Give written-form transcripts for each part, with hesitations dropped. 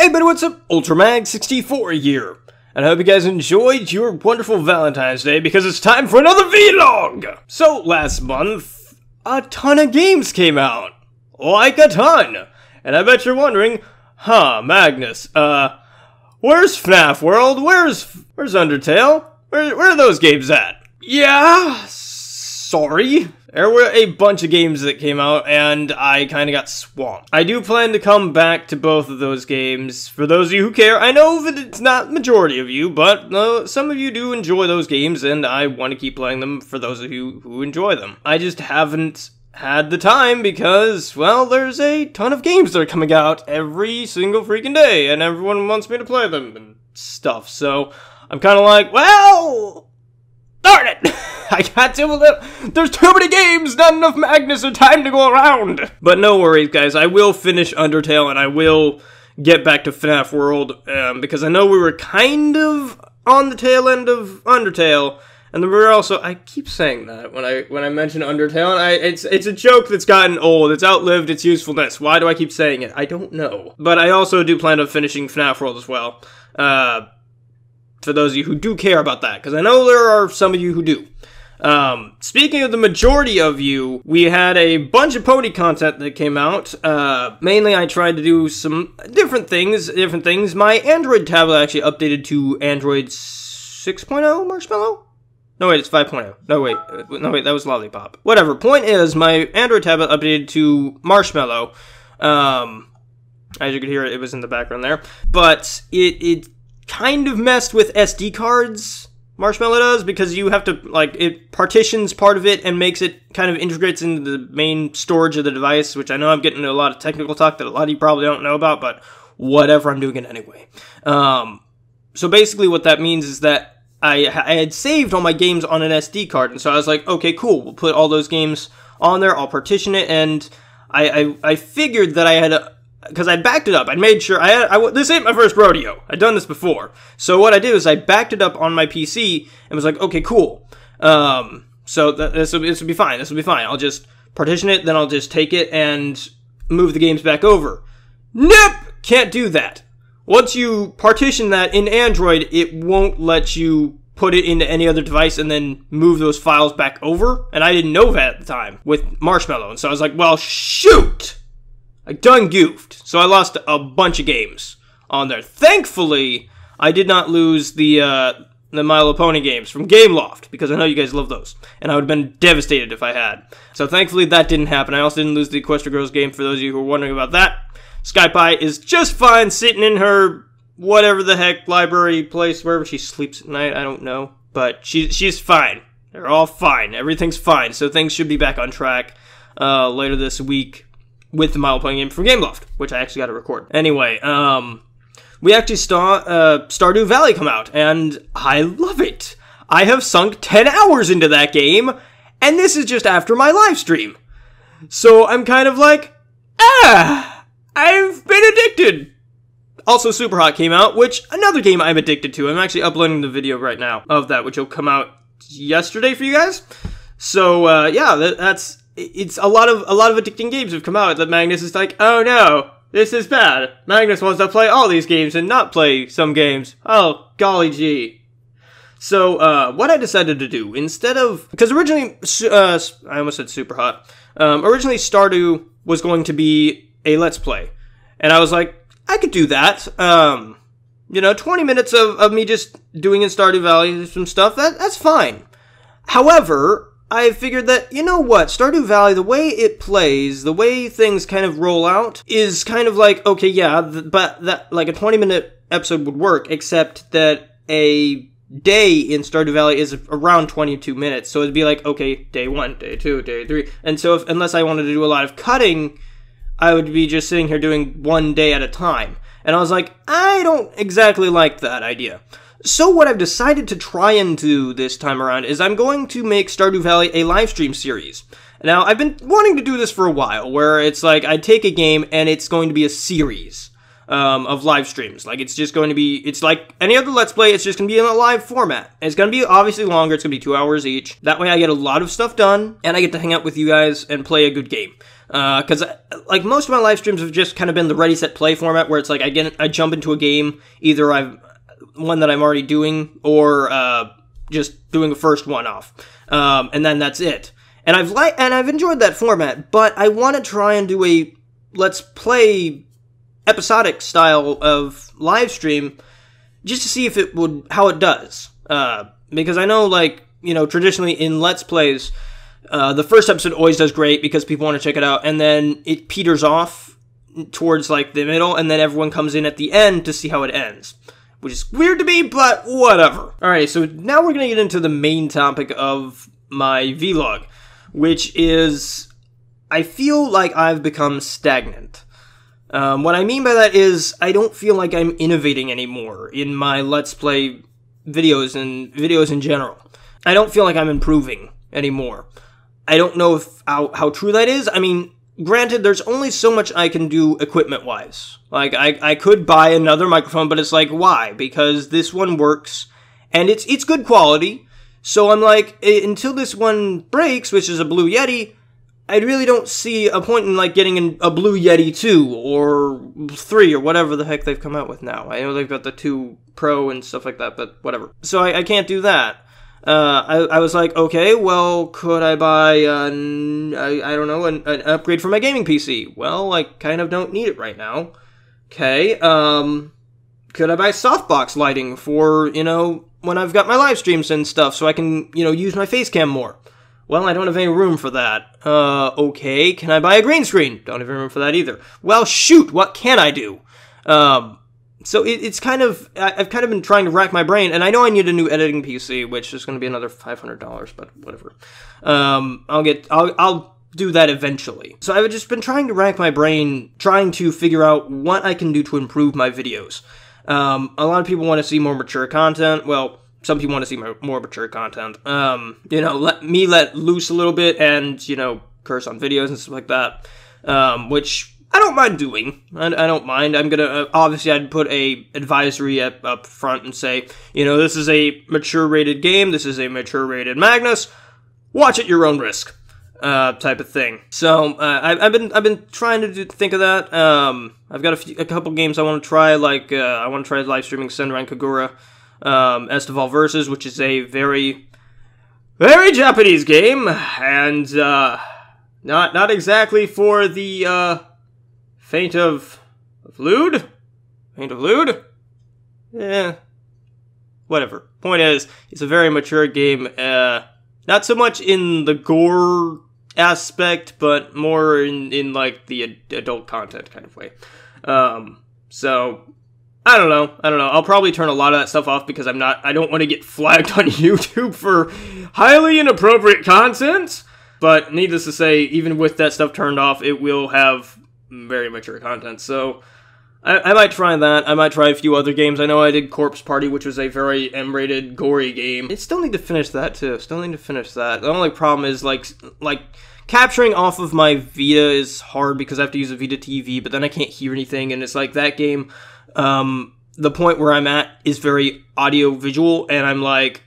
Hey, but what's up? UltraMag64 here, and I hope you guys enjoyed your wonderful Valentine's Day because it's time for another vlog! So, last month, a ton of games came out. Like a ton! And I bet you're wondering, Magnus, where's FNAF World? Where's Undertale? Where are those games at? Yeah, sorry. There were a bunch of games that came out, and I kind of got swamped. I do plan to come back to both of those games. For those of you who care, I know that it's not the majority of you, but some of you do enjoy those games, and I want to keep playing them for those of you who enjoy them. I just haven't had the time because, well, there's a ton of games that are coming out every single freaking day, and everyone wants me to play them and stuff, so I'm kind of like, well, darn it! I got there's too many games, not enough Magnus or time to go around! But no worries, guys, I will finish Undertale, and I will get back to FNAF World, because I know we were kind of on the tail end of Undertale, and then we're also, I keep saying that when I mention Undertale, and it's a joke that's gotten old, it's outlived its usefulness. Why do I keep saying it? I don't know. But I also do plan on finishing FNAF World as well, for those of you who do care about that, because I know there are some of you who do. Speaking of the majority of you, we had a bunch of pony content that came out. Mainly I tried to do some different things. My Android tablet actually updated to Android 6.0 Marshmallow? No, wait, it's 5.0. No, wait, that was Lollipop. Whatever, point is, my Android tablet updated to Marshmallow. As you could hear, it was in the background there. But it kind of messed with SD cards, Marshmallow does, because you have to, like, it partitions part of it and makes it kind of integrates into the main storage of the device, which I know I'm getting into a lot of technical talk that a lot of you probably don't know about, but whatever, I'm doing it anyway. So basically what that means is that I had saved all my games on an SD card, and so I was like, okay, cool, we'll put all those games on there, I'll partition it, and I figured that I had because I backed it up. I made sure this ain't my first rodeo. I'd done this before. So what I did was I backed it up on my PC and was like, okay, cool. So this will be fine. This will be fine. I'll just partition it, then I'll just take it and move the games back over. Nope! Can't do that. Once you partition that in Android, it won't let you put it into any other device and then move those files back over. And I didn't know that at the time with Marshmallow. And so I was like, well, shoot! I done goofed, so I lost a bunch of games on there. Thankfully, I did not lose the My Little Pony games from Gameloft, because I know you guys love those, and I would have been devastated if I had. So thankfully, that didn't happen. I also didn't lose the Equestria Girls game, for those of you who are wondering about that. SkyPie is just fine sitting in her whatever the heck library place, wherever she sleeps at night, I don't know. But she's fine. They're all fine. Everything's fine, so things should be back on track later this week with the My Little Pony game from Gameloft, which I actually got to record. Anyway, we actually saw Stardew Valley come out, and I love it. I have sunk 10 hours into that game, and this is just after my live stream. So I'm kind of like, I've been addicted. Also, Superhot came out, which, another game I'm addicted to. I'm actually uploading the video right now of that, which will come out yesterday for you guys. So, yeah, it's a lot of addicting games have come out that Magnus is like, oh no, this is bad. Magnus wants to play all these games and not play some games. Oh, golly gee. So, what I decided to do, instead of, because originally, I almost said Superhot, originally Stardew was going to be a Let's Play. And I was like, I could do that. 20 minutes of me just doing in Stardew Valley some stuff, that's fine. However, I figured that, you know what, Stardew Valley, the way it plays, the way things kind of roll out, is kind of like, okay, yeah, but that, like, a 20-minute episode would work, except that a day in Stardew Valley is around 22 minutes, so it'd be like, okay, day 1, day 2, day 3, and so unless I wanted to do a lot of cutting, I would be just sitting here doing one day at a time. And I was like, I don't exactly like that idea. So what I've decided to try and do this time around is I'm going to make Stardew Valley a live stream series. Now, I've been wanting to do this for a while, where it's like I take a game and it's going to be a series. of live streams. Like, it's just going to be, it's like any other Let's Play, it's just going to be in a live format. It's going to be obviously longer, it's going to be 2 hours each. That way I get a lot of stuff done, and I get to hang out with you guys and play a good game. Because, like, most of my live streams have just kind of been the ready, set, play format, where it's like, I jump into a game, either one that I'm already doing, or, just doing a first one off. And then that's it. And I've enjoyed that format, but I want to try and do a Let's Play episodic style of live stream, just to see if how it does. Because I know, like, you know, traditionally in Let's Plays, the first episode always does great because people want to check it out, and then it peters off towards, like, the middle, and then everyone comes in at the end to see how it ends. Which is weird to me, but whatever. Alright, so now we're gonna get into the main topic of my vlog, which is, I feel like I've become stagnant. What I mean by that is, I don't feel like I'm innovating anymore in my Let's Play videos and videos in general. I don't feel like I'm improving anymore. I don't know how true that is. I mean, granted, there's only so much I can do equipment-wise. Like, I could buy another microphone, but it's like, why? Because this one works, and it's good quality. So I'm like, until this one breaks, which is a Blue Yeti, I really don't see a point in, like, getting a Blue Yeti 2 or 3 or whatever the heck they've come out with now. I know they've got the 2 Pro and stuff like that, but whatever. So I can't do that. I was like, okay, well, could I buy, I don't know, an upgrade for my gaming PC? Well, I kind of don't need it right now. Okay, could I buy softbox lighting for, you know, when I've got my live streams and stuff, so I can, you know, use my face cam more? Well, I don't have any room for that. Okay, can I buy a green screen? Don't have any room for that either. Well, shoot, what can I do? So it's kind of, I've kind of been trying to rack my brain, and I know I need a new editing PC, which is going to be another $500, but whatever. I'll do that eventually. So I've just been trying to rack my brain, trying to figure out what I can do to improve my videos. A lot of people want to see more mature content. Well, some people want to see more mature content. You know, let loose a little bit and, you know, curse on videos and stuff like that. Which I don't mind doing. I don't mind. I'm gonna, obviously I'd put a advisory up front and say, you know, this is a mature rated game, this is a mature rated Magnus, watch at your own risk, type of thing. So, I've been trying to think of that. I've got a couple games I want to try, like, I want to try live streaming Senran Kagura, Estival Versus, which is a very, very Japanese game, and, not exactly for the, faint of lewd? Faint of lewd? Eh. Whatever. Point is, it's a very mature game, not so much in the gore aspect, but more in like, the adult content kind of way. So, I don't know. I'll probably turn a lot of that stuff off because I don't want to get flagged on YouTube for highly inappropriate content. But needless to say, even with that stuff turned off, it will have very mature content. So I might try that. I might try a few other games. I know I did Corpse Party, which was a very M-rated, gory game. I still need to finish that, too. The only problem is, like capturing off of my Vita is hard because I have to use a Vita TV, but then I can't hear anything, and it's like that game, the point where I'm at is very audio-visual, and I'm like,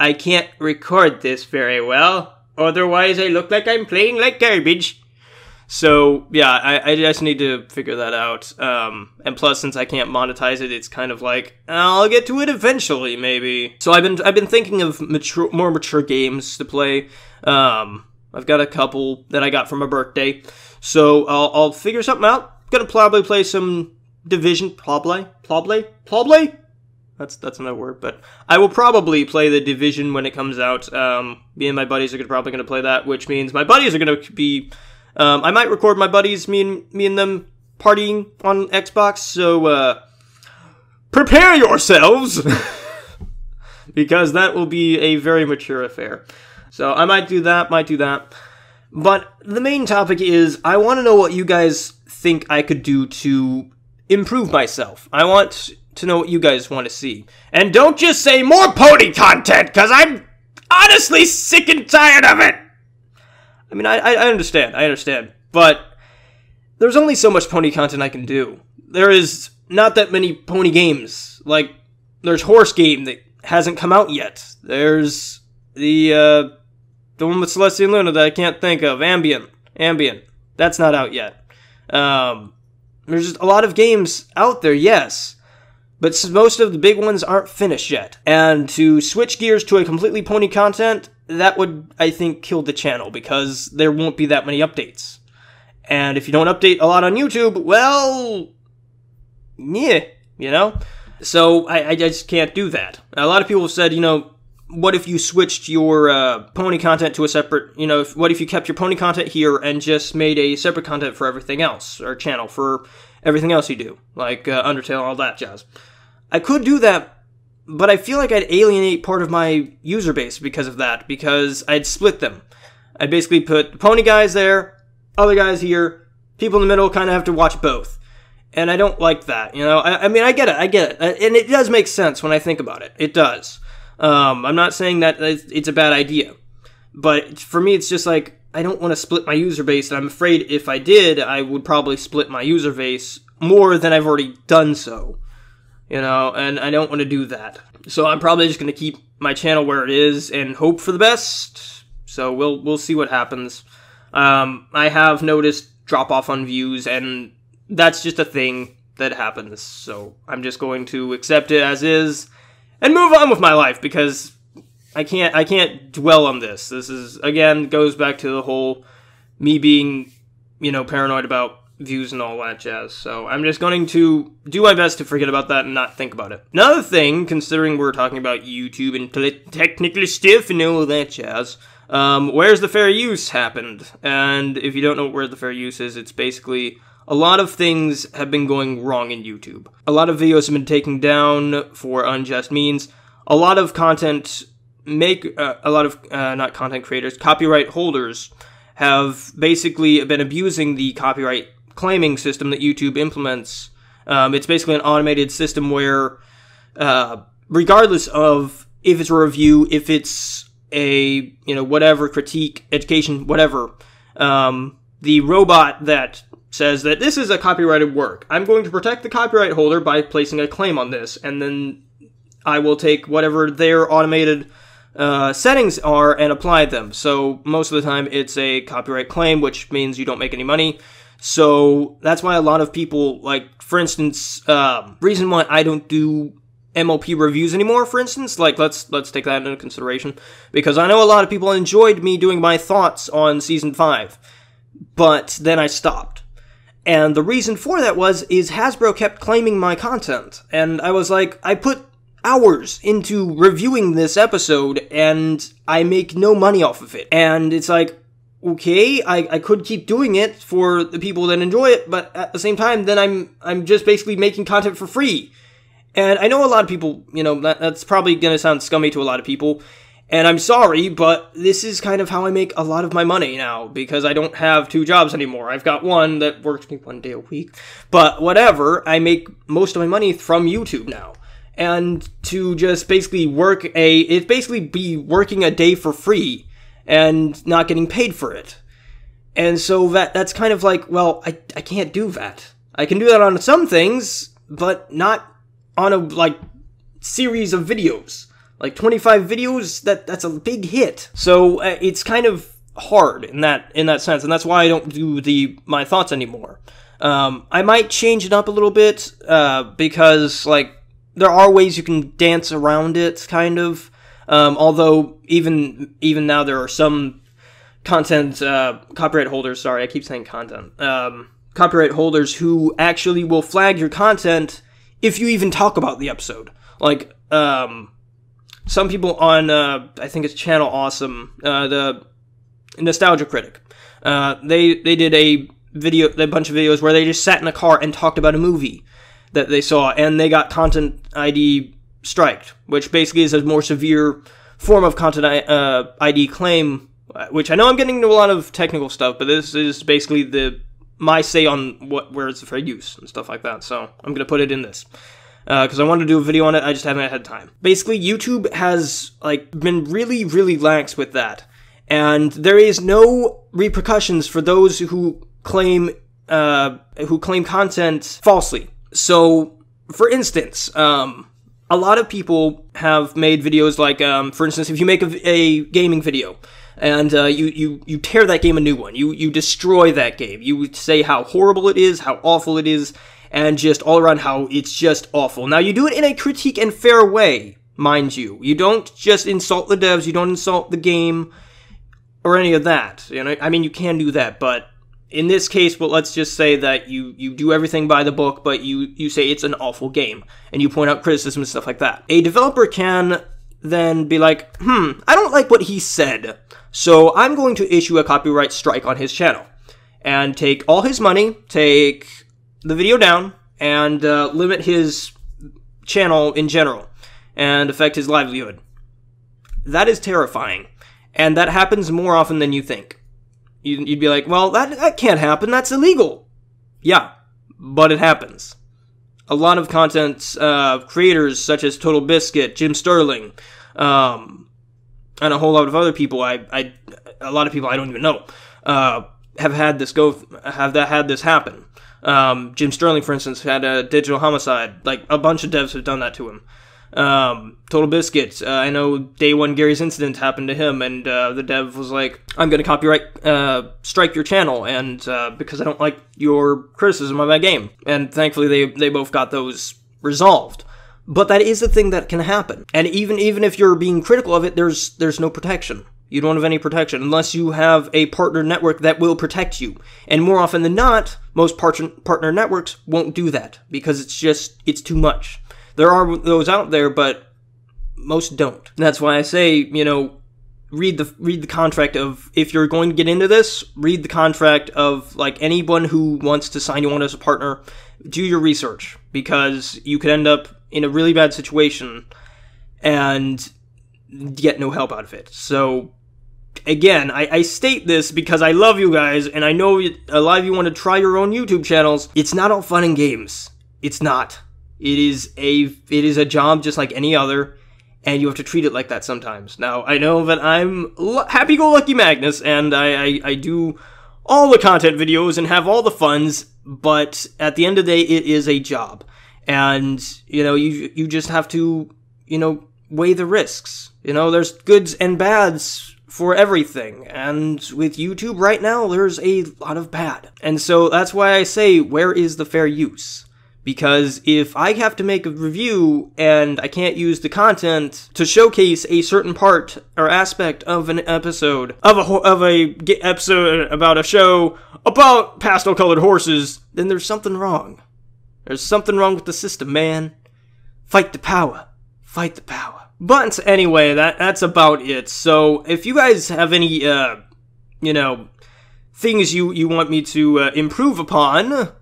I can't record this very well, otherwise I look like I'm playing like garbage. So, yeah, I just need to figure that out, and plus, since I can't monetize it, it's kind of like, I'll get to it eventually, maybe. So I've been thinking of more mature games to play. I've got a couple that I got for my birthday, so I'll figure something out. Gonna probably play some Division, probably? That's another word, but I will probably play the Division when it comes out. Me and my buddies are probably gonna play that, which means my buddies are gonna be... I might record my buddies, me and them partying on Xbox, so, prepare yourselves! Because that will be a very mature affair. So, I might do that. But the main topic is, I want to know what you guys think I could do to improve myself. I want to know what you guys want to see. And don't just say more pony content, because I'm honestly sick and tired of it! I mean, I understand, but there's only so much pony content I can do. There is not that many pony games. Like, there's Horse Game that hasn't come out yet. There's the one with Celestia and Luna that I can't think of. Ambient. That's not out yet. There's just a lot of games out there, yes. But most of the big ones aren't finished yet. And to switch gears to a completely pony content, that would, I think, kill the channel, because there won't be that many updates. And if you don't update a lot on YouTube, well, yeah, you know? So I just can't do that. A lot of people have said, you know, what if you switched your pony content to a separate, you know, what if you kept your pony content here and just made a separate content for everything else, or channel for everything else you do, like Undertale, all that jazz. I could do that, but I feel like I'd alienate part of my user base because of that, because I'd split them. I'd basically put the pony guys there, other guys here, people in the middle kind of have to watch both. And I don't like that, you know? I mean, I get it, and it does make sense when I think about it. It does. I'm not saying that it's a bad idea, but for me, it's just like, I don't want to split my user base, and I'm afraid if I did, I would probably split my user base more than I've already done so, you know, and I don't want to do that. So I'm probably just going to keep my channel where it is and hope for the best, so we'll see what happens. I have noticed drop-off on views, and that's just a thing that happens, so I'm just going to accept it as is and move on with my life, because I can't dwell on this. This is, again, goes back to the whole me being, you know, paranoid about views and all that jazz. So I'm just going to do my best to forget about that and not think about it. Another thing, considering we're talking about YouTube and technical stuff and all that jazz, where's the fair use happened. And if you don't know what where the fair use is, it's basically a lot of things have been going wrong in YouTube. A lot of videos have been taken down for unjust means. A lot of content not content creators, copyright holders have basically been abusing the copyright claiming system that YouTube implements. It's basically an automated system where, regardless of if it's a review, if it's a, you know, whatever, critique, education, whatever, the robot that says that this is a copyrighted work, I'm going to protect the copyright holder by placing a claim on this, and then I will take whatever their automated settings are and apply them. So most of the time it's a copyright claim, which means you don't make any money. So that's why a lot of people, like, for instance, reason why I don't do MLP reviews anymore, for instance, like, let's take that into consideration, because I know a lot of people enjoyed me doing my thoughts on Season 5, but then I stopped. And the reason for that is Hasbro kept claiming my content, and I was like, I put hours into reviewing this episode, and I make no money off of it. And it's like, okay, I could keep doing it for the people that enjoy it, but at the same time, then I'm just basically making content for free. And I know a lot of people, you know, that's probably gonna sound scummy to a lot of people, and I'm sorry, but this is kind of how I make a lot of my money now, because I don't have 2 jobs anymore. I've got one that works me 1 day a week, but whatever, I make most of my money from YouTube now. And to just basically it'd basically be working a day for free and not getting paid for it. And so that's kind of like, well, I can't do that. I can do that on some things, but not on a, like, series of videos. Like 25 videos, that's a big hit. So it's kind of hard in that sense, and that's why I don't do my thoughts anymore. I might change it up a little bit, because, like, there are ways you can dance around it, kind of. Although even now there are some content copyright holders. Sorry, I keep saying content. Copyright holders who actually will flag your content if you even talk about the episode. Like, some people on, I think it's Channel Awesome, the Nostalgia Critic, they did a bunch of videos where they just sat in a car and talked about a movie that they saw, and they got content ID striked, which basically is a more severe form of content ID claim, which I know I'm getting into a lot of technical stuff, but this is basically my say on where it's for use and stuff like that, so I'm going to put it in this. Because I wanted to do a video on it, I just haven't had time. Basically, YouTube has, like, been really, really lax with that. And there is no repercussions for those who claim content falsely. So, for instance, a lot of people have made videos like, for instance, if you make a gaming video, and you tear that game a new one, you destroy that game, you say how horrible it is, how awful it is, and just all around how it's just awful. Now, you do it in a critique and fair way, mind you. You don't just insult the devs, you don't insult the game, or any of that. You know, I mean, you can do that, but in this case, well, let's just say that you do everything by the book, but you say it's an awful game, and you point out criticism and stuff like that. A developer can then be like, I don't like what he said, so I'm going to issue a copyright strike on his channel, and take all his money, take the video down, and limit his channel in general, and affect his livelihood. That is terrifying, and that happens more often than you think. You'd be like, well, that can't happen, that's illegal. Yeah, but it happens. A lot of content creators, such as Total Biscuit, Jim Sterling, and a whole lot of other people, a lot of people I don't even know, have had this happen. Jim Sterling, for instance, had a digital homicide. Like, a bunch of devs have done that to him. Total Biscuit, I know Day One Gary's incident happened to him, and the dev was like, I'm gonna copyright strike your channel, and because I don't like your criticism of my game. And thankfully they both got those resolved. But that is a thing that can happen. And even if you're being critical of it, there's no protection. You don't have any protection unless you have a partner network that will protect you. And more often than not, most partner networks won't do that because it's too much. There are those out there, but most don't. That's why I say, you know, read the contract of, if you're going to get into this, read the contract of, like, anyone who wants to sign you on as a partner. Do your research, because you could end up in a really bad situation and get no help out of it. So, again, I state this because I love you guys, and I know a lot of you want to try your own YouTube channels. It's not all fun and games. It's not. It is a job just like any other, and you have to treat it like that sometimes. Now, I know that I'm happy-go-lucky Magnus, and I do all the content videos and have all the funds, but at the end of the day, it is a job. And, you know, you just have to, you know, weigh the risks. You know, there's goods and bads for everything, and with YouTube right now, there's a lot of bad. And so that's why I say, where is the fair use? Because if I have to make a review and I can't use the content to showcase a certain part or aspect of an episode, of a episode about a show about pastel-colored horses, then there's something wrong. There's something wrong with the system, man. Fight the power. Fight the power. But anyway, that's about it. So if you guys have any, you know, things you want me to improve upon,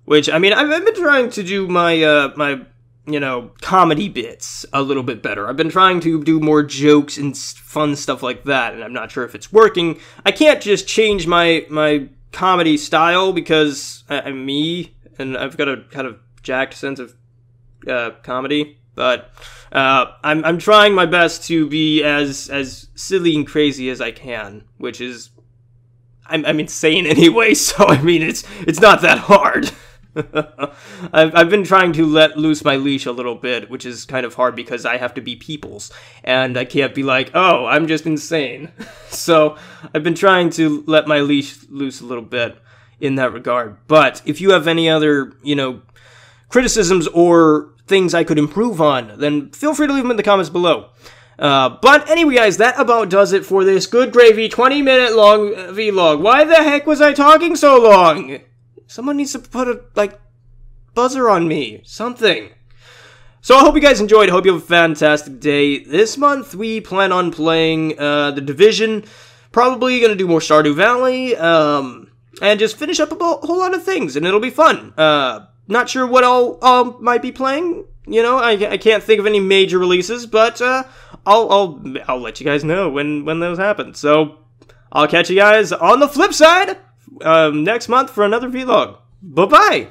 which, I mean, I've been trying to do my, my, you know, comedy bits a little bit better. I've been trying to do more jokes and fun stuff like that, and I'm not sure if it's working. I can't just change my comedy style because I'm me, and I've got a kind of jacked sense of comedy. But I'm trying my best to be as silly and crazy as I can, which is, I'm insane anyway. So I mean, it's not that hard. I've been trying to let loose my leash a little bit, which is kind of hard because I have to be people's, and I can't be like, oh, I'm just insane. So I've been trying to let my leash loose a little bit in that regard. But if you have any other, you know, criticisms or things I could improve on, then feel free to leave them in the comments below. But anyway, guys, that about does it for this good gravy 20-minute long vlog. Why the heck was I talking so long? Someone needs to put a, like, buzzer on me. Something. So I hope you guys enjoyed. I hope you have a fantastic day. This month, we plan on playing The Division. Probably going to do more Stardew Valley. And just finish up a whole lot of things. And it'll be fun. Not sure what I'll might be playing. You know, I can't think of any major releases. But I'll let you guys know when those happen. So I'll catch you guys on the flip side next month for another vlog. Bye-bye!